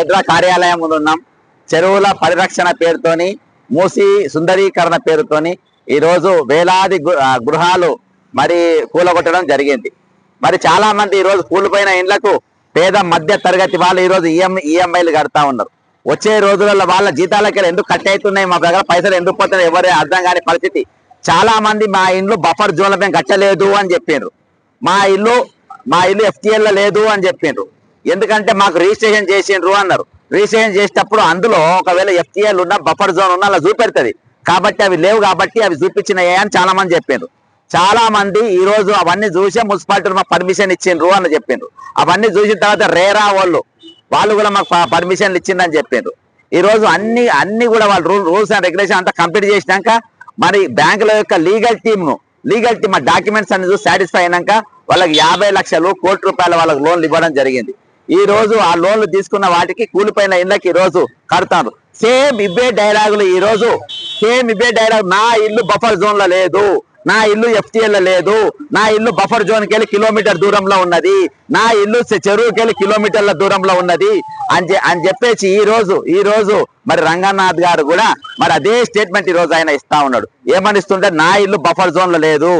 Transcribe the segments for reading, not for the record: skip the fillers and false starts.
హైడ్రా కార్యాలయం ముందు ఉన్నాం. చెరువుల పరిరక్షణ పేరుతోని, మూసి సుందరీకరణ పేరుతోని ఈరోజు వేలాది గృహాలు మరి కూలగొట్టడం జరిగింది. మరి చాలా మంది ఈరోజు కూలిపోయిన ఇండ్లకు పేద మధ్య తరగతి వాళ్ళు ఈరోజు ఈఎంఐలు కడతా ఉన్నారు. వచ్చే రోజులలో వాళ్ళ జీతాలకి ఎందుకు కట్ అవుతున్నాయి, మా దగ్గర పైసలు ఎందుకు పోతున్నాయి ఎవరే అర్థం కాని పరిస్థితి. చాలా మంది మా ఇండ్లు బఫర్ జోన్లో మేము కట్టలేదు అని చెప్పిండ్రు, మా ఇల్లు FTL లేదు అని చెప్పిండ్రు. ఎందుకంటే మాకు రిజిస్ట్రేషన్ చేసిండ్రు అన్నారు. రిజిస్ట్రేషన్ చేసేటప్పుడు అందులో ఒకవేళ FTL ఉన్న బఫర్ జోన్ ఉన్న అలా చూపెడుతుంది కాబట్టి అవి లేవు కాబట్టి అవి చూపించినాయి అని చాలా మంది చెప్పిండ్రు. చాలా మంది ఈ రోజు అవన్నీ చూసే మున్సిపాలిటీ మాకు పర్మిషన్ ఇచ్చిండ్రు అని చెప్పిండ్రు. అవన్నీ చూసిన తర్వాత రేరా వాళ్ళు కూడా మాకు పర్మిషన్లు ఇచ్చిందని చెప్పిండ్రు. ఈ రోజు అన్ని కూడా వాళ్ళు రూల్స్ అండ్ రెగ్యులేషన్ అంతా కంప్లీట్ చేసినాక మరి బ్యాంకుల యొక్క లీగల్ టీమ్ డాక్యుమెంట్స్ అన్ని చూసి సాటిస్ఫై అయినాక వాళ్ళకి 50 లక్షలు ₹1 కోటి వాళ్ళకి లోన్లు ఇవ్వడం జరిగింది. ఈ రోజు ఆ లోన్లు తీసుకున్న వాటికి కూలిపోయిన ఇళ్ళకి ఈ రోజు కడతారు. సేమ్ ఇవే డైలాగులు ఈ రోజు, నా ఇల్లు బఫర్ జోన్ లో లేదు, నా ఇల్లు FTL లేదు, నా ఇల్లు బఫర్ జోన్కి వెళ్ళి కిలోమీటర్ దూరంలో ఉన్నది, నా ఇల్లు చెరువుకి వెళ్ళి కిలోమీటర్ల దూరంలో ఉన్నది అని చెప్పేసి ఈ రోజు మరి రంగనాథ్ గారు కూడా మరి అదే స్టేట్మెంట్ ఈ రోజు ఆయన ఇస్తా ఉన్నాడు. ఏమనిస్తుంటే నా ఇల్లు బఫర్ జోన్ లో లేదు,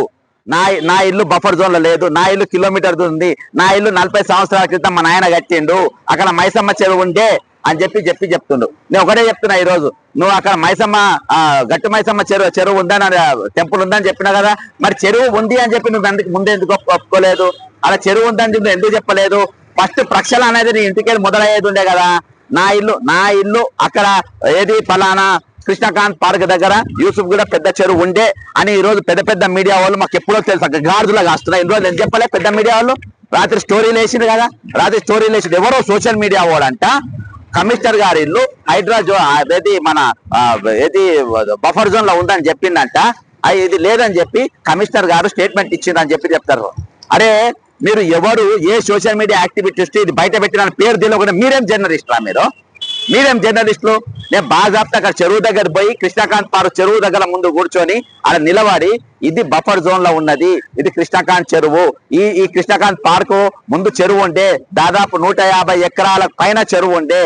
నా ఇల్లు బఫర్ జోన్ లో లేదు, నా ఇల్లు కిలోమీటర్ ఉంది, నా ఇల్లు 40 సంవత్సరాల క్రితం మా నాయన కట్టిండు, అక్కడ మైసమ్మ చెరువు ఉండే అని చెప్తుండు. నేను ఒకటే చెప్తున్నా, ఈ రోజు నువ్వు అక్కడ గట్టు మైసమ్మ చెరువు ఉందని టెంపుల్ ఉందని చెప్పినా కదా, మరి చెరువు ఉంది అని చెప్పి నువ్వు ముందు ఎందుకు ఒప్పుకోలేదు? అలా చెరువు ఉందని నువ్వు ఎందుకు చెప్పలేదు? ఫస్ట్ ప్రక్షాళన అనేది నీ ఇంటికి మొదలయ్యేది ఉండే కదా. నా ఇల్లు అక్కడ ఏది ఫలానా కృష్ణకాంత్ పార్క్ దగ్గర యూసుఫ్ కూడా పెద్ద చెరువు ఉండే అని ఈ రోజు పెద్ద మీడియా వాళ్ళు మాకు ఎప్పుడో తెలుసు, అక్కడ గాడులా కాస్తున్నా. ఇన్ని రోజులు ఎందుకు చెప్పలే? పెద్ద మీడియా వాళ్ళు రాత్రి స్టోరీలు వేసిండు కదా, ఎవరో సోషల్ మీడియా వాడంట కమిషనర్ గారి ఇల్లు హైడ్రా బఫర్ జోన్ లో ఉందని చెప్పిందంట, ఇది లేదని చెప్పి కమిషనర్ గారు స్టేట్మెంట్ ఇచ్చిందని చెప్తారు. అరే మీరు ఎవరు ఏ సోషల్ మీడియా యాక్టివిటీస్ ఇది బయట పెట్టిన పేరు తెలియకుండా మీరేం జర్నలిస్టులా? మీరేం జర్నలిస్టులు? నేను బాజాప్తా అక్కడ చెరువు దగ్గర పోయి కృష్ణకాంత్ పార్క్ చెరువు దగ్గర ముందు కూర్చొని అక్కడ నిలబడి ఇది బఫర్ జోన్ లో ఉన్నది, ఇది కృష్ణకాంత్ చెరువు, ఈ కృష్ణకాంత్ పార్కు ముందు చెరువు ఉండే, దాదాపు 150 ఎకరాల పైన చెరువు ఉండే,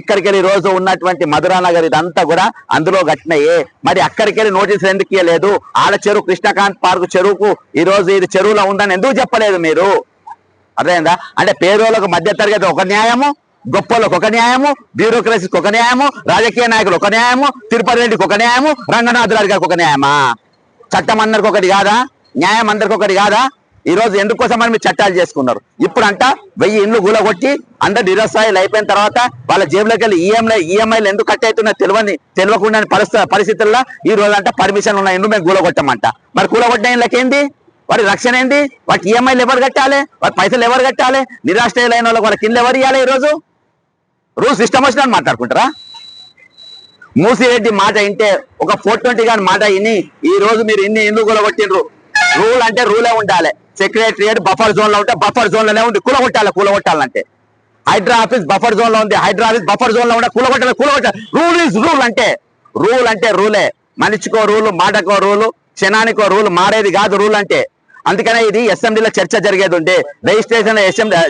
ఇక్కడికి వెళ్ళి రోజు ఉన్నటువంటి మధురా నగర్ ఇదంతా కూడా అందులో కట్టినయే. మరి అక్కడికి వెళ్ళి నోటీసులు ఎందుకు ఇవ్వలేదు? ఆడ చెరువు కృష్ణకాంత్ పార్క్ చెరువుకు ఈ రోజు ఇది చెరువులో ఉందని ఎందుకు చెప్పలేదు మీరు? అర్థమైందా? అంటే పేదోళ్ళకు మధ్య తరగతి ఒక న్యాయము, గొప్పలకు ఒక న్యాయము, బ్యూరోక్రసీకి ఒక న్యాయము, రాజకీయ నాయకులు ఒక న్యాయము, తిరుపతి రెడ్డికి ఒక న్యాయము, రంగనాథ్ గారికి ఒక న్యాయమా? చట్టం అందరికి ఒకటి కాదా? న్యాయం అందరికి ఒకటి కాదా? ఈ రోజు ఎందుకోసమని మీరు చట్టాలు చేసుకున్నారు? ఇప్పుడంట 1000 ఇండ్లు కూలగొట్టి అందరు నిరస్థాయిలు అయిపోయిన తర్వాత వాళ్ళ జేబులోకి వెళ్ళి ఈఎంఐలు ఎందుకు కట్ అవుతున్నా తెలియకుండా పరిస్థితుల్లో ఈ రోజు అంట పర్మిషన్ ఉన్న ఇండ్లు మేము కూలగొట్టమంట. మరి కూలగొట్టిన ఇండ్లకి ఏంది? వాటి రక్షణ ఏంది? వాటి ఈఎంఐలు ఎవరు కట్టాలి? వాటి పైసలు ఎవరు కట్టాలి? నిరాశ్రయులైన వాళ్ళకి వాళ్ళ కింద ఎవరు ఇవ్వాలి? ఈరోజు రూల్స్ ఇష్టం వచ్చినట్టు మాట్లాడుకుంటారా? మూసిరెడ్డి మాట వింటే ఒక 420 గాని మాట విని ఈ రోజు మీరు ఇన్ని ఇండ్లు కూలగొట్టిండ్రు. రూల్ అంటే రూలే ఉండాలి. సెక్రటరియట్ బఫర్ జోన్ లో ఉంటే బఫర్ జోన్ లోనే ఉండి కూలగొట్టాలంటే. హైడ్రా ఆఫీస్ బఫర్ జోన్ లో ఉంది, హైడ్రా ఆఫీస్ బఫర్ జోన్ లో ఉంటే కూలగొట్టాలి. రూల్ ఈజ్ రూల్ అంటే రూలే. మనిషికో రూలు, మాటకో రూలు, క్షణానికో రూల్ మారేది కాదు రూల్ అంటే. అందుకనే ఇది అసెంబ్లీలో చర్చ జరిగేది ఉండే, రిజిస్ట్రేషన్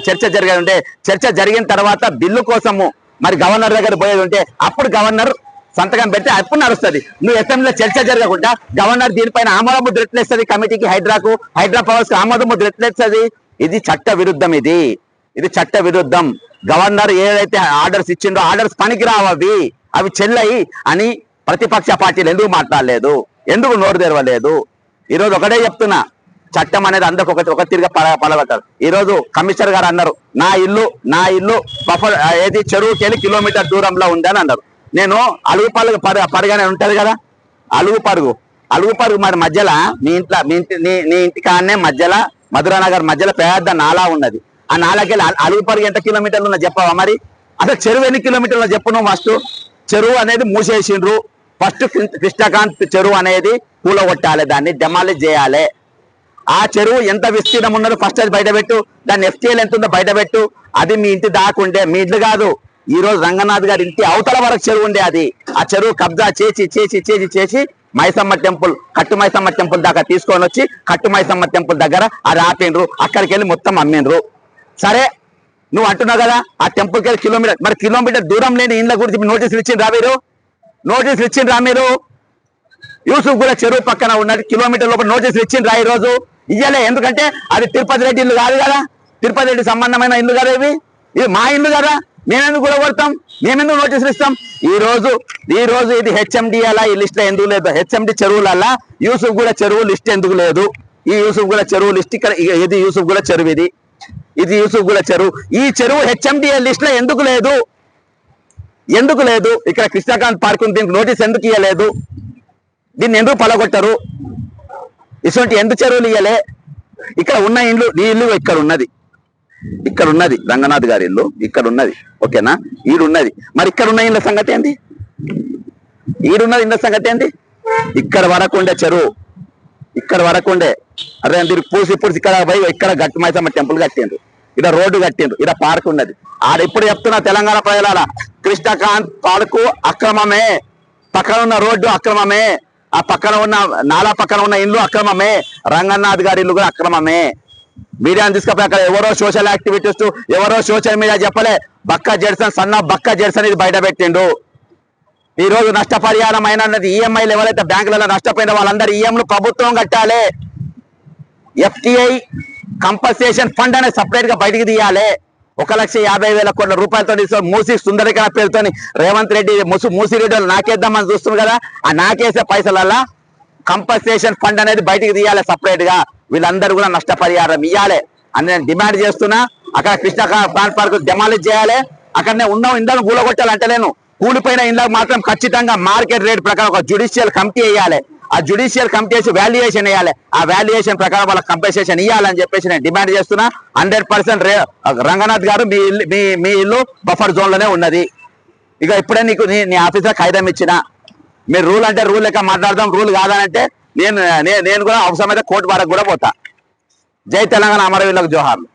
చర్చ జరిగేది ఉండే. చర్చ జరిగిన తర్వాత బిల్లు కోసము మరి గవర్నర్ దగ్గర పోయేది ఉంటే అప్పుడు గవర్నర్ సంతకం పెడితే అప్పుడు నడుస్తుంది. నువ్వు అసెంబ్లీలో చర్చ జరగకుండా గవర్నర్ దీనిపైన ఆమోద ముద్ర ఎట్లేస్తుంది? కమిటీకి హైడ్రా పవర్స్ కి ఆమోద ముద్ర ఎట్లేస్తుంది? ఇది చట్ట విరుద్ధం. ఇది చట్ట విరుద్ధం. గవర్నర్ ఏదైతే ఆర్డర్స్ ఇచ్చిండో ఆర్డర్స్ పనికి రావవి, అవి చెల్లయి అని ప్రతిపక్ష పార్టీలు ఎందుకు మాట్లాడలేదు? ఎందుకు నోరు తెరవలేదు? ఈరోజు ఒకటే చెప్తున్నా, చట్టం అనేది అందరికి ఒక తిరిగి పలబట్టారు. ఈ రోజు కమిషనర్ గారు అన్నారు నా ఇల్లు బఫర్ ఏది చెరువుకి వెళ్ళి కిలోమీటర్ దూరంలో ఉంది అని అన్నారు. నేను అలుగు పరుగానే ఉంటది కదా, అలుగు పరుగు మరి మధ్యలో నీ ఇంటి కాడనే మధ్యలో మధురా నగర్ మధ్యలో పెద్ద నాలా ఉన్నది. ఆ నాలాకి వెళ్ళి అలుగు పరుగు ఎంత కిలోమీటర్లు ఉన్నా చెప్పవా? మరి అసలు చెరువు ఎన్ని కిలోమీటర్లు చెప్పు నువ్వు. ఫస్ట్ చెరువు అనేది మూసేసిండ్రు. ఫస్ట్ కృష్ణకాంత్ చెరువు అనేది కూలగొట్టాలి, దాన్ని డెమాలిష్ చేయాలి. ఆ చెరువు ఎంత విస్తీర్ణం ఉన్నదో ఫస్ట్ అది బయటపెట్టు. దాని FTL ఎంత ఉందో బయటపెట్టు. అది మీ ఇంటి దాకుండే, మీ ఇల్లు కాదు. ఈ రోజు రంగనాథ్ గారి ఇంటి అవతల వరకు చెరువు ఉండే. అది ఆ చెరువు కబ్జా చేసి మైసమ్మ టెంపుల్, కట్టు మైసమ్మ టెంపుల్ దాకా తీసుకొని వచ్చి కట్టు మైసమ్మ టెంపుల్ దగ్గర అది ఆపిండ్రు. అక్కడికి వెళ్ళి మొత్తం అమ్మిండ్రు. సరే నువ్వు అంటున్నావు కదా ఆ టెంపుల్కి వెళ్ళి కిలోమీటర్, మరి కిలోమీటర్ దూరం లేని ఇండ్ల గురించి నోటీసులు ఇచ్చిండ్రా మీరు? నోటీసులు ఇచ్చిండ్రా మీరు? యూసుఫ్ కూడా చెరువు పక్కన ఉన్నది కిలోమీటర్ లోపల నోటీసులు ఇచ్చిండ్రా ఈ రోజు? ఇయ్యలే. ఎందుకంటే అది తిరుపతి రెడ్డి ఇల్లు కాదు కదా, తిరుపతి రెడ్డి సంబంధమైన ఇల్లు కదా, ఇవి మా ఇల్లు కదా, మేమెందుకు కూడా కొడతాం, మేమెందుకు నోటీసులు ఇస్తాం? ఈ రోజు ఇది హెచ్ఎండిఎలా ఈ లిస్ట్ లో ఎందుకు లేదు? హెచ్ఎండి చెరువులల్లా యూసుఫ్ కూడా చెరువు లిస్ట్ ఎందుకు లేదు? ఈ యూసుఫ్ కూడా చెరువు లిస్ట్ ఇక్కడ, ఇది యూసుఫ్ కూడా చెరువు, ఇది యూసుఫ్ కూడా చెరువు. ఈ చెరువు హెచ్ఎండిఏ లిస్ట్ లో ఎందుకు లేదు? ఎందుకు లేదు? ఇక్కడ కృష్ణకాంత్ పార్క్ ఉంది, దీనికి నోటీస్ ఎందుకు ఇవ్వలేదు? దీన్ని ఎందుకు పలగొట్టరు? ఇటువంటి ఎందుకు చెరువులు ఇయ్యలే? ఇక్కడ ఉన్న ఇల్లు, ఈ ఇల్లు ఇక్కడ ఉన్నది రంగనాథ్ గారి ఇల్లు ఇక్కడ ఉన్నది, ఓకేనా? ఈడున్నది. మరి ఇక్కడ ఉన్న ఇళ్ళ సంగతి ఏంది? ఈడున్నది ఇళ్ళ సంగతి ఏంది? ఇక్కడ వరకు ఉండే చెరువు, ఇక్కడ వరకు ఉండే, అదే మీరు పూసి ఇక్కడ పోయి ఇక్కడ గట్టి మైసమ్మ టెంపుల్ కట్టిండ్రు, ఇక్కడ రోడ్డు కట్టిండ్రు, ఇక్కడ పార్క్ ఉన్నది. ఆడ ఇప్పుడు చెప్తున్నా తెలంగాణ ప్రజల, కృష్ణకాంత్ పార్కు అక్రమమే, పక్కన ఉన్న రోడ్డు అక్రమమే, ఆ పక్కన ఉన్న నాలా పక్కన ఉన్న ఇల్లు అక్రమమే, రంగనాథ్ గారి ఇల్లు కూడా అక్రమమే. మీడియాని తీసుకపోయి అక్కడ ఎవరో సోషల్ యాక్టివిటీస్, ఎవరో సోషల్ మీడియా చెప్పలే, బక్క జెడ్సన్, సన్న బక్క జెడ్సన్ ఇది బయట పెట్టిండు. ఈ రోజు నష్టపరిహారం అయినది ఈఎంఐలు ఎవరైతే బ్యాంకులలో నష్టపోయిన వాళ్ళందరూ ఈఎంలు ప్రభుత్వం కట్టాలి. ఎఫ్టిఐ కంపన్సేషన్ ఫండ్ అనేది సపరేట్ గా బయటికి తీయాలి. 1,50,000 కోట్ల రూపాయలతో మూసి సుందరీకరణ పేరుతో రేవంత్ రెడ్డి మూసిరెడ్డి వాళ్ళు నాకేద్దామని చూస్తున్నారు కదా, ఆ నాకేసే పైసలల్లా కంపన్సేషన్ ఫండ్ అనేది బయటికి తీయాలి సపరేట్ గా. వీళ్ళందరూ కూడా నష్టపరిహారం ఇవ్వాలి అని నేను డిమాండ్ చేస్తున్నా. అక్కడ కృష్ణకాంత్ పార్క్ డెమాలిష్ చేయాలి. అక్కడనే ఉన్న ఇండ్లను కూలగొట్టాలంటలేను, కూలిపోయిన ఇండ్లకు మాత్రం ఖచ్చితంగా మార్కెట్ రేట్ ప్రకారం ఒక జ్యుడిషియల్ కమిటీ వేయాలి. ఆ జ్యుడిషియల్ కమిటీ వేసి వాల్యుయేషన్ వేయాలి. ఆ వాల్యుయేషన్ ప్రకారం వాళ్ళకి కంపెన్సేషన్ ఇవ్వాలని చెప్పేసి నేను డిమాండ్ చేస్తున్నా. 100% రంగనాథ్ గారు మీ ఇల్లు బఫర్ జోన్ లోనే ఉన్నది. ఇక ఇప్పుడే నీకు నీ ఆఫీసర్ ఖైదం ఇచ్చిన, మీరు రూల్ అంటే రూల్ లెక్క మాట్లాడదాం, రూల్ కాదనంటే నేను కూడా అవసరమైతే కోర్టు వరకు కూడా పోతా. జై తెలంగాణ, అమరవీరులకు జోహార్లు.